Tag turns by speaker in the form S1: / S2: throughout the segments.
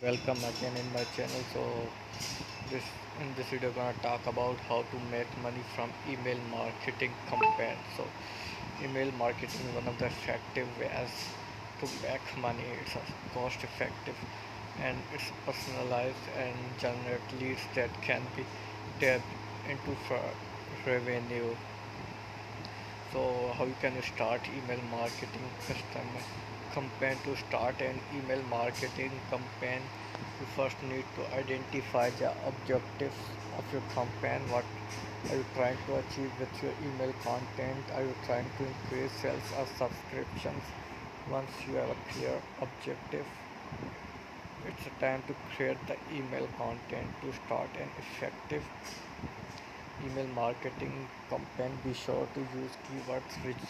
S1: Welcome again in my channel. This in this video gonna talk about how to make money from email marketing campaign. Email marketing is one of the effective ways to make money. It's cost effective and it's personalized and generate leads that can be tapped into for revenue. How you can start email marketing customer campaign? To start an email marketing campaign, you first need to identify the objectives of your campaign. What are you trying to achieve with your email content? Are you trying to increase sales or subscriptions? Once you have a clear objective, it's a time to create the email content. To start an effective email marketing campaign, be sure to use keywords, rich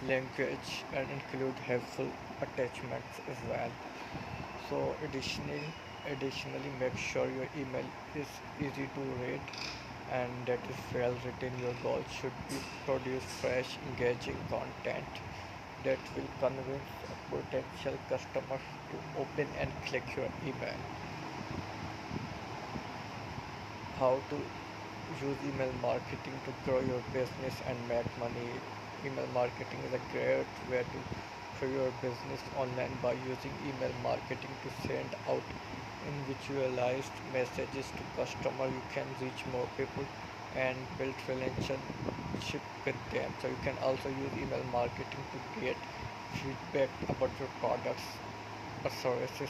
S1: language, and include helpful attachments as well. So additionally, make sure your email is easy to read and that is well written. Your goal should be produce fresh, engaging content that will convince potential customers to open and click your email. How to use email marketing to grow your business and make money. Email marketing is a great way to grow your business online by using email marketing to send out individualized messages to customers. You can reach more people and build relationship with them. So you can also use email marketing to get feedback about your products or services.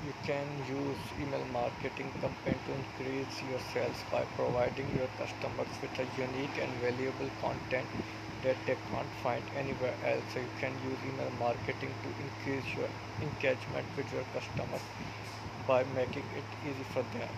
S1: You can use email marketing campaign to increase your sales by providing your customers with a unique and valuable content that they can't find anywhere else. So you can use email marketing to increase your engagement with your customers by making it easy for them.